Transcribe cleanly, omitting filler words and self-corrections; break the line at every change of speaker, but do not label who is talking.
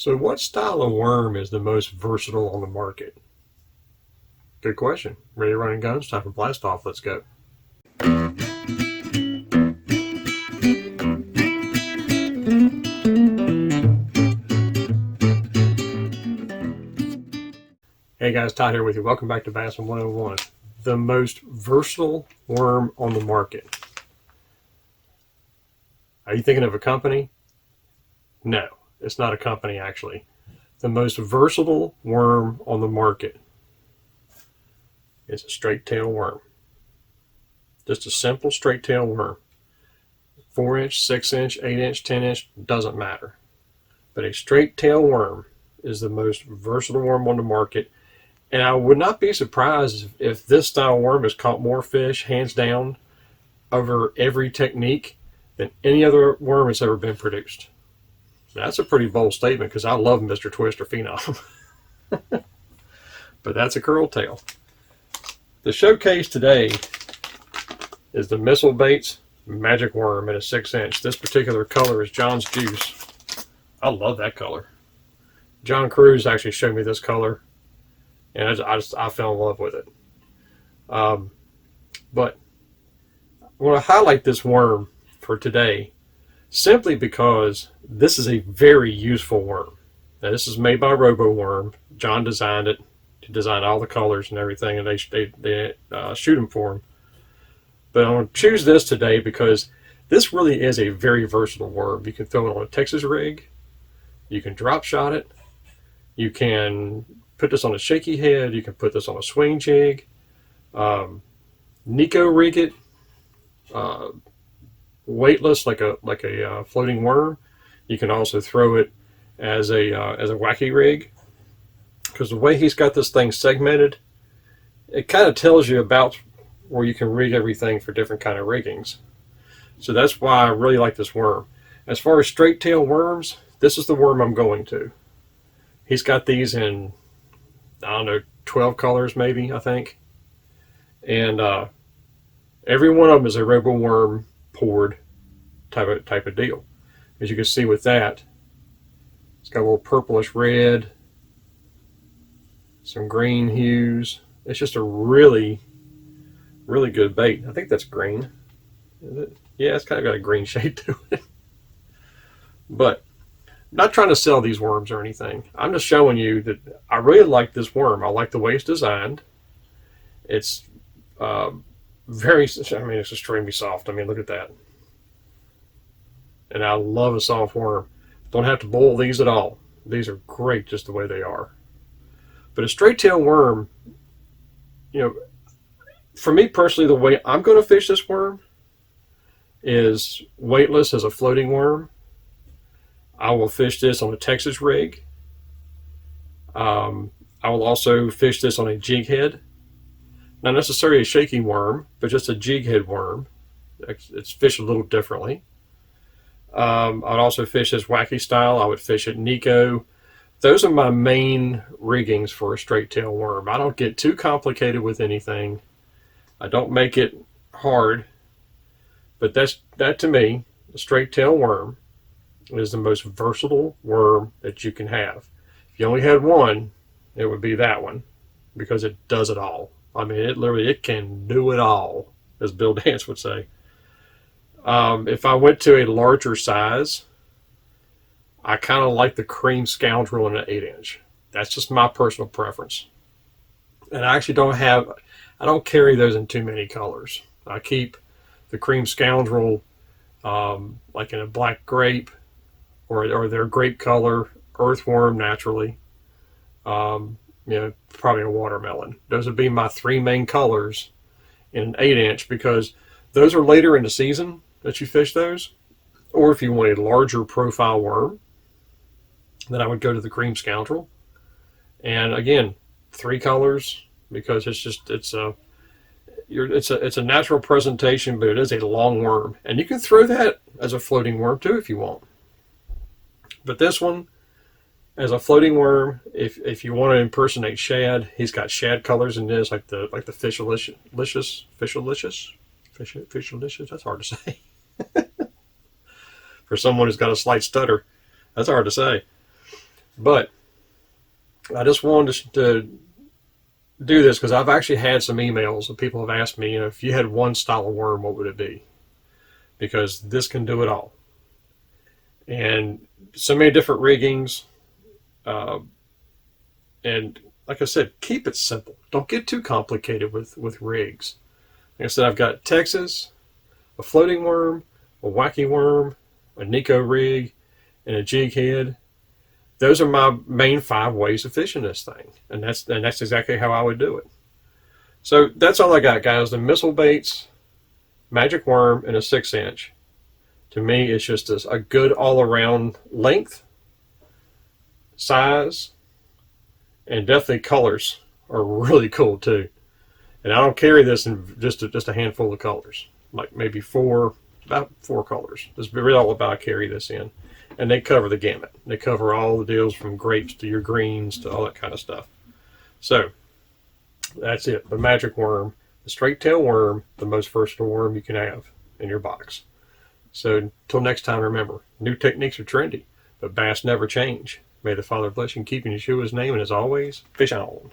So what style of worm is the most versatile on the market? Good question. Ready to run and gun? It's time for blast off. Let's go. Hey guys, Todd here with you. Welcome back to Bassin 101. The most versatile worm on the market. Are you thinking of a company? No, it's not a company actually. The most versatile worm on the market is a straight tail worm. Just a simple straight tail worm. 4-inch, 6-inch, 8-inch, 10-inch, doesn't matter. But a straight tail worm is the most versatile worm on the market. And I would not be surprised if this style worm has caught more fish, hands down, over every technique than any other worm that's ever been produced. That's a pretty bold statement because I love Mr. Twister Phenom. But that's a curl tail. The showcase today is the Missile Baits Magic Worm in a 6-inch. This particular color is John's Juice. I love that color. John Cruz actually showed me this color, and I fell in love with it. But I want to highlight this worm for today simply because this is a very useful worm. Now, this is made by Robo Worm. John designed it. He designed all the colors and everything, and they shoot them for him. But I'm going to choose this today because this really is a very versatile worm. You can throw it on a Texas rig. You can drop shot it. You can put this on a shaky head. You can put this on a swing jig. Nico rig it. Weightless like a floating worm. You can also throw it as a wacky rig, because the way he's got this thing segmented, it kind of tells you about where you can rig everything for different kind of riggings. So that's why I really like this worm. As far as straight tail worms, this is the worm I'm going to. He's got these in, I don't know, 12 colors maybe, I think. And every one of them is a Robo Worm poured type of deal. As you can see with that, it's got a little purplish red, some green hues. It's just a really good bait. I think that's green. Is it? Yeah, it's kind of got a green shade to it. But I'm not trying to sell these worms or anything. I'm just showing you that I really like this worm. I like the way it's designed. It's it's extremely soft. I mean, look at that. And I love a soft worm. Don't have to boil these at all. These are great just the way they are. But a straight tail worm, for me personally, the way I'm going to fish this worm is weightless as a floating worm. I will fish this on a Texas rig. I will also fish this on a jig head. Not necessarily a shaky worm, but just a jig head worm. It's fished a little differently. I'd also fish this wacky style. I would fish it Nico. Those are my main riggings for a straight tail worm. I don't get too complicated with anything. I don't make it hard. But that to me, a straight tail worm is the most versatile worm that you can have. If you only had one, it would be that one, because it does it all. I mean, it can do it all, as Bill Dance would say. If I went to a larger size, I kind of like the Cream Scoundrel in an 8-inch. That's just my personal preference. And I actually I don't carry those in too many colors. I keep the Cream Scoundrel like in a black grape, or their grape color, earthworm naturally, probably a watermelon. Those would be my 3 main colors in an 8-inch, because those are later in the season that you fish those. Or if you want a larger profile worm, then I would go to the Cream Scoundrel. And again, 3 colors, because it's a natural presentation, but it is a long worm, and you can throw that as a floating worm too if you want. But this one, as a floating worm, if you want to impersonate shad, he's got shad colors in this, like the Fishalicious. That's hard to say. For someone who's got a slight stutter, that's hard to say. But I just wanted to do this because I've actually had some emails and people have asked me, if you had one style of worm, what would it be? Because this can do it all. And so many different riggings. Uh, and like I said, keep it simple. Don't get too complicated with rigs. Like I said, I've got Texas, a floating worm, a wacky worm, a Nico rig, and a jig head. Those are my main 5 ways of fishing this thing, and that's exactly how I would do it. So that's all I got, guys. The missile baits, magic worm, and a 6-inch. To me, it's just a good all-around length, size, and definitely colors are really cool too. And I don't carry this in just a handful of colors, like maybe about 4 colors. That's really all about I carry this in. And they cover the gamut. They cover all the deals from grapes to your greens to all that kind of stuff. So that's it. The magic worm, the straight tail worm, the most versatile worm you can have in your box. So until next time, remember, new techniques are trendy, but bass never change. May the Father bless you and keep in Yeshua's name, and as always, fish on.